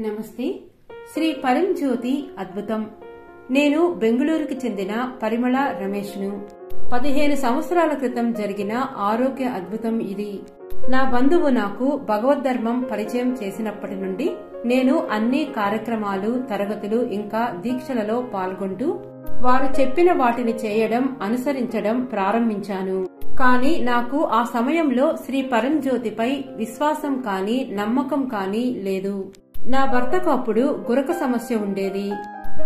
నమస్తే. శ్రీ పరంజ్యోతి అద్భుతం. నేను బెంగుళూరుకి చెందిన పరిమళ రమేష్ను. 15 సంవత్సరాల క్రితం జరిగిన ఆరోగ్య అద్భుతం ఇది. నా బంధువు నాకు భగవద్ధర్మం పరిచయం చేసినప్పటి నుండి నేను అన్ని కార్యక్రమాలు, తరగతులు ఇంకా దీక్షలలో పాల్గొంటూ వారు చెప్పిన వాటిని చేయడం, అనుసరించడం ప్రారంభించాను. కానీ నాకు ఆ సమయంలో శ్రీ పరంజ్యోతిపై విశ్వాసం కానీ నమ్మకం కానీ లేదు. నా భర్తకు అప్పుడు గురక సమస్య ఉండేది.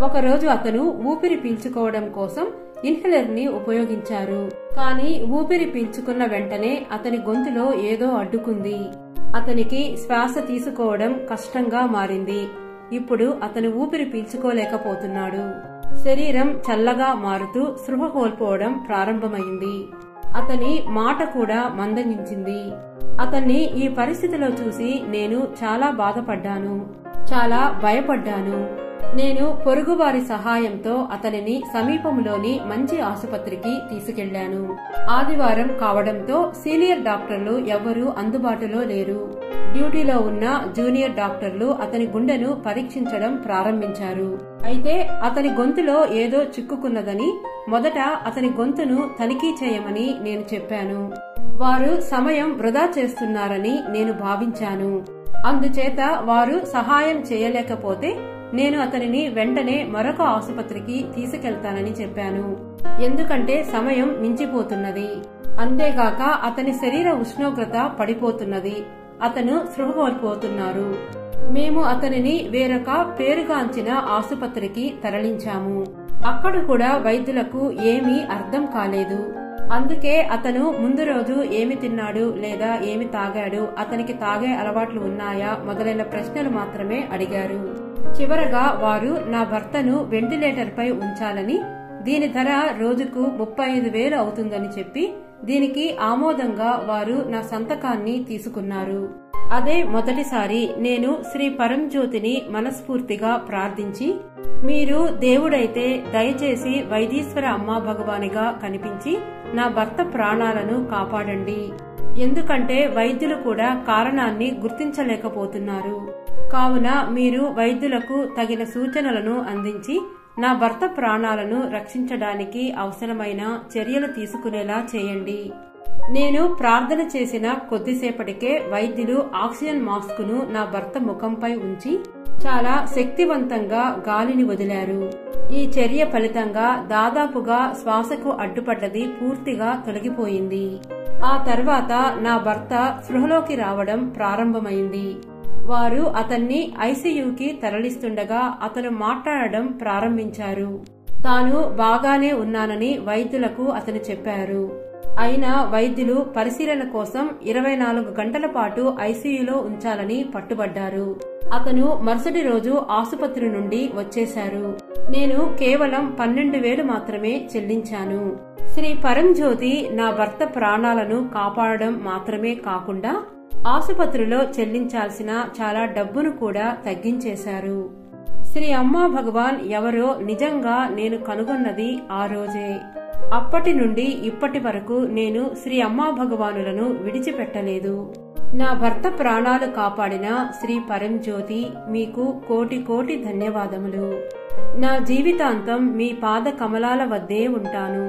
ఒకరోజు అతను ఊపిరి పీల్చుకోవడం కోసం ఇన్హేలర్ ని ఉపయోగించారు. కానీ ఊపిరి పీల్చుకున్న వెంటనే అతని గొంతులో ఏదో అడ్డుకుంది. అతనికి శ్వాస తీసుకోవడం కష్టంగా మారింది. ఇప్పుడు అతను ఊపిరి పీల్చుకోలేకపోతున్నాడు. శరీరం చల్లగా మారుతూ స్పృహ కోల్పోవడం ప్రారంభమైంది. అతని మాట కూడా మందగించింది. అతన్ని ఈ పరిస్థితిలో చూసి నేను చాలా బాధపడ్డాను, చాలా భయపడ్డాను. నేను పొరుగువారి సహాయంతో అతనిని సమీపంలోని మంచి ఆసుపత్రికి తీసుకెళ్లాను. ఆదివారం కావడంతో సీనియర్ డాక్టర్లు ఎవ్వరూ అందుబాటులో లేరు. డ్యూటీలో ఉన్న జూనియర్ డాక్టర్లు అతని గుండెను పరీక్షించడం ప్రారంభించారు. అయితే అతని గొంతులో ఏదో చిక్కుకున్నదని మొదట అతని గొంతును తనిఖీ చేయమని నేను చెప్పాను. వారు సమయం వృధా చేస్తున్నారని నేను భావించాను. అందుచేత వారు సహాయం చేయలేకపోతే నేను అతనిని వెంటనే మరొక ఆసుపత్రికి తీసుకెళ్తానని చెప్పాను. ఎందుకంటే సమయం మించిపోతున్నది. అంతేగాక అతని శరీర ఉష్ణోగ్రత పడిపోతున్నది. అతను స్పృహ కోల్పోతున్నారు. మేము అతనిని వేరొక పేరుగాంచిన ఆసుపత్రికి తరలించాము. అక్కడ కూడా వైద్యులకు ఏమీ అర్థం కాలేదు. అందుకే అతను ముందు రోజు ఏమి తిన్నాడు లేదా ఏమి తాగాడు, అతనికి తాగే అలవాట్లు ఉన్నాయా మొదలైన ప్రశ్నలు మాత్రమే అడిగారు. చివరగా వారు నా భర్తను వెంటిలేటర్ పై ఉంచాలని, దీని ధర రోజుకు 35,000 అవుతుందని చెప్పి దీనికి ఆమోదంగా వారు నా సంతకాన్ని తీసుకున్నారు. అదే మొదటిసారి నేను శ్రీ పరంజ్యోతిని మనస్ఫూర్తిగా ప్రార్థించి, మీరు దేవుడైతే దయచేసి వైదీశ్వర అమ్మా భగవానిగా కనిపించి నా భర్త ప్రాణాలను కాపాడండి. ఎందుకంటే వైద్యులు కూడా కారణాన్ని గుర్తించలేకపోతున్నారు. కావున మీరు వైద్యులకు తగిన సూచనలను అందించి నా భర్త ప్రాణాలను రక్షించడానికి అవసరమైన చర్యలు తీసుకునేలా చేయండి. నేను ప్రార్థన చేసిన కొద్దిసేపటికే వైద్యులు ఆక్సిజన్ మాస్కును నా భర్త ముఖంపై ఉంచి చాలా శక్తివంతంగా గాలిని వదిలారు. ఈ చర్య ఫలితంగా దాదాపుగా శ్వాసకు అడ్డుపడ్డది పూర్తిగా తొలగిపోయింది. ఆ తర్వాత నా భర్త స్పృహలోకి రావడం ప్రారంభమైంది. వారు అతన్ని ఐసీయూకి తరలిస్తుండగా అతను మాట్లాడడం ప్రారంభించారు. తాను బాగానే ఉన్నానని వైద్యులకు అతను చెప్పారు. అయినా వైద్యులు పరిశీలన కోసం 24 గంటల పాటు ఐసీయూలో ఉంచాలని పట్టుబడ్డారు. అతను మరుసటి రోజు ఆసుపత్రి నుండి వచ్చేశారు. నేను కేవలం 12,000 మాత్రమే చెల్లించాను. శ్రీ పరంజ్యోతి నా భర్త ప్రాణాలను కాపాడడం మాత్రమే కాకుండా ఆసుపత్రిలో చెల్లించాల్సిన చాలా డబ్బును కూడా తగ్గించేశారు. శ్రీ అమ్మా భగవాన్ ఎవరో నిజంగా నేను కనుగొన్నది ఆ రోజే. అప్పటి నుండి ఇప్పటి వరకు నేను శ్రీ అమ్మా భగవానులను విడిచిపెట్టలేదు. నా భర్త ప్రాణాలు కాపాడిన శ్రీ పరంజ్యోతి మీకు కోటి కోటి ధన్యవాదములు. నా జీవితాంతం మీ పాద కమలాల వద్దే ఉంటాను.